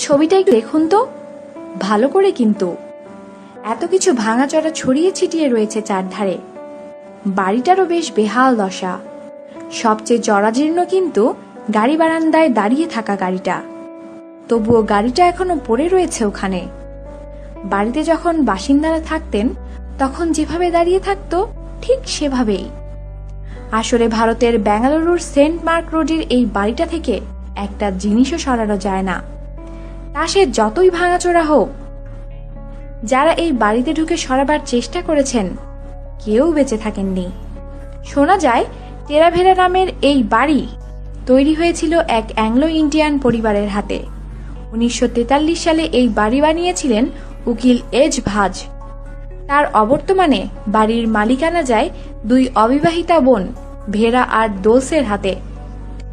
ছবিটা একটু দেখুন তো ভালো করে, কিন্তু এত কিছু ভাঙাচোরা ছড়িয়ে ছিটিয়ে রয়েছে চারধারে। বাড়িটারও বেশ বেহাল দশা। সবচেয়ে জরাজীর্ণ কিন্তু গাড়ি বারান্দায় দাঁড়িয়ে থাকা গাড়িটা। তবুও গাড়িটা এখনো পড়ে রয়েছে ওখানে। বাড়িতে যখন বাসিন্দারা থাকতেন তখন যেভাবে দাঁড়িয়ে থাকতো ঠিক সেভাবেই। আসলে ভারতের বেঙ্গালুরুর সেন্ট মার্ক রোডের এই বাড়িটা থেকে একটা জিনিসও সরানো যায় না, তা সে যতই ভাঙাচোরা হোক। যারা এই বাড়িতে ঢুকে সরাবার চেষ্টা করেছেন কেউ বেঁচে থাকেননি। শোনা যায় টেরাভেরা নামের এই বাড়ি তৈরি হয়েছিল এক অ্যাংলো ইন্ডিয়ান পরিবারের হাতে। 1943 সালে এই বাড়ি বানিয়েছিলেন উকিল এজ ভাজ। তার অবর্তমানে বাড়ির মালিকানা যায় দুই অবিবাহিতা বোন ভেরা আর দোলসের হাতে।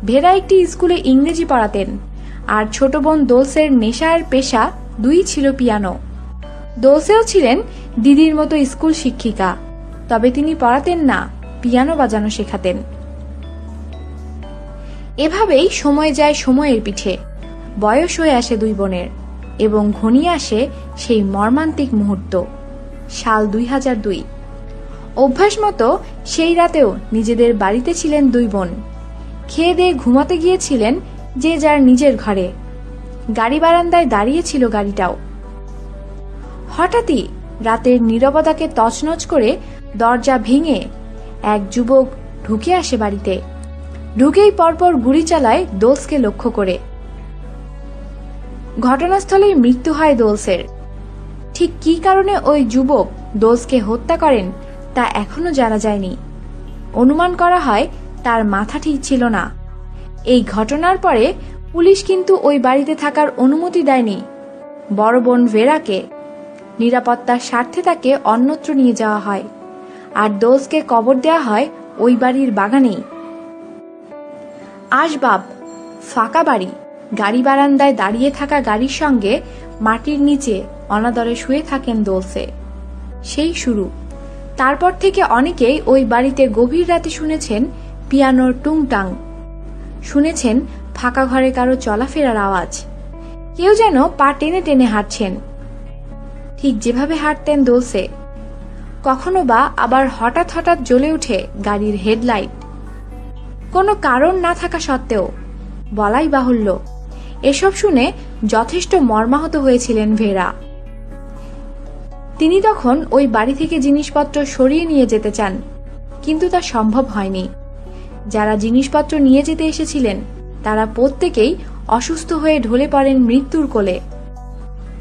ভেরা একটি স্কুলে ইংরেজি পড়াতেন, আর ছোট বোন দোলসের নেশার পেশা দুই ছিল পিয়ানো। দোলসেও ছিলেন দিদির মতো স্কুল শিক্ষিকা, তবে তিনি পড়াতেন না, পিয়ানো বাজানো শেখাতেন। এভাবেই সময় যায় সময়ের পিঠে। বয়স হয়ে আসে দুই বোনের এবং ঘনিয়ে আসে সেই মর্মান্তিক মুহূর্ত। সাল 2002। অভ্যাস মতো সেই রাতেও নিজেদের বাড়িতে ছিলেন দুই বোন। খেয়ে দিয়ে ঘুমাতে গিয়েছিলেন যে যার নিজের ঘরে। গাড়ি বারান্দায় দাঁড়িয়েছিল গাড়িটাও। হঠাৎই রাতের নীরবতাকে তছনছ করে দরজা ভেঙে এক যুবক ঢুকে আসে বাড়িতে। ঢুকেই পরপর গুলি চালায় দোলসকে লক্ষ্য করে। ঘটনাস্থলেই মৃত্যু হয় দোলসের। ঠিক কী কারণে ওই যুবক দোলসকে হত্যা করেন তা এখনো জানা যায়নি। অনুমান করা হয় তার মাথা ঠিক ছিল না। এই ঘটনার পরে পুলিশ কিন্তু ওই বাড়িতে থাকার অনুমতি দেয়নি বড় বোন ভেরাকে। নিরাপত্তার স্বার্থে তাকে অন্যত্র নিয়ে যাওয়া হয়, আর দোলসকে কবর দেওয়া হয় ওই বাড়ির বাগানেই। আসবাব ফাঁকা বাড়ি, গাড়ি বারান্দায় দাঁড়িয়ে থাকা গাড়ির সঙ্গে মাটির নিচে অনাদরে শুয়ে থাকেন দোলসে। সেই শুরু। তারপর থেকে অনেকেই ওই বাড়িতে গভীর রাতে শুনেছেন পিয়ানোর টুংটাং, শুনেছেন ফাঁকা ঘরে কারো চলাফেরার আওয়াজ। কেউ যেন পা টেনে টেনে হাঁটছেন, ঠিক যেভাবে হাঁটতেন দোলসে। কখনো বা আবার হঠাৎ হঠাৎ জ্বলে উঠে গাড়ির হেডলাইট, কোনো কারণ না থাকা সত্ত্বেও। বলাই বাহুল্য, এসব শুনে যথেষ্ট মর্মাহত হয়েছিলেন ভেরা। তিনি তখন ওই বাড়ি থেকে জিনিসপত্র সরিয়ে নিয়ে যেতে চান, কিন্তু তা সম্ভব হয়নি। যারা জিনিসপত্র নিয়ে যেতে এসেছিলেন তারা প্রত্যেকেই অসুস্থ হয়ে ঢলে পড়েন মৃত্যুর কোলে।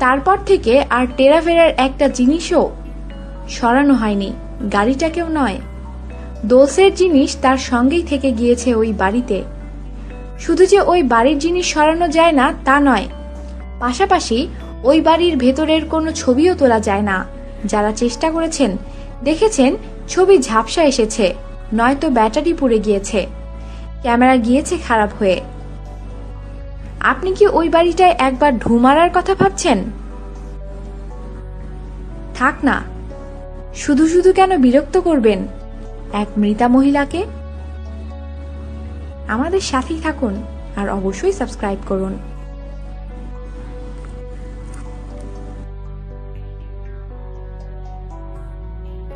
তারপর থেকে আর টেরাভেরার একটা জিনিসও সরানো হয়নি, গাড়িটাকেও নয়। দোলসের জিনিস তার সঙ্গেই থেকে গিয়েছে ওই বাড়িতে। শুধু যে ওই বাড়ির জিনিস সরানো যায় না তা নয়, পাশাপাশি ওই বাড়ির ভেতরের কোনো ছবিও তোলা যায় না। যারা চেষ্টা করেছেন দেখেছেন ছবি ঝাপসা এসেছে, নয়তো ব্যাটারি পুড়ে গিয়েছে, ক্যামেরা গিয়েছে খারাপ হয়ে। আপনি কি ওই বাড়িটায় একবার ঢু মারার কথা ভাবছেন? থাক না, শুধু শুধু কেন বিরক্ত করবেন এক মৃতা মহিলাকে? আমাদের সাথেই থাকুন আর অবশ্যই সাবস্ক্রাইব করুন।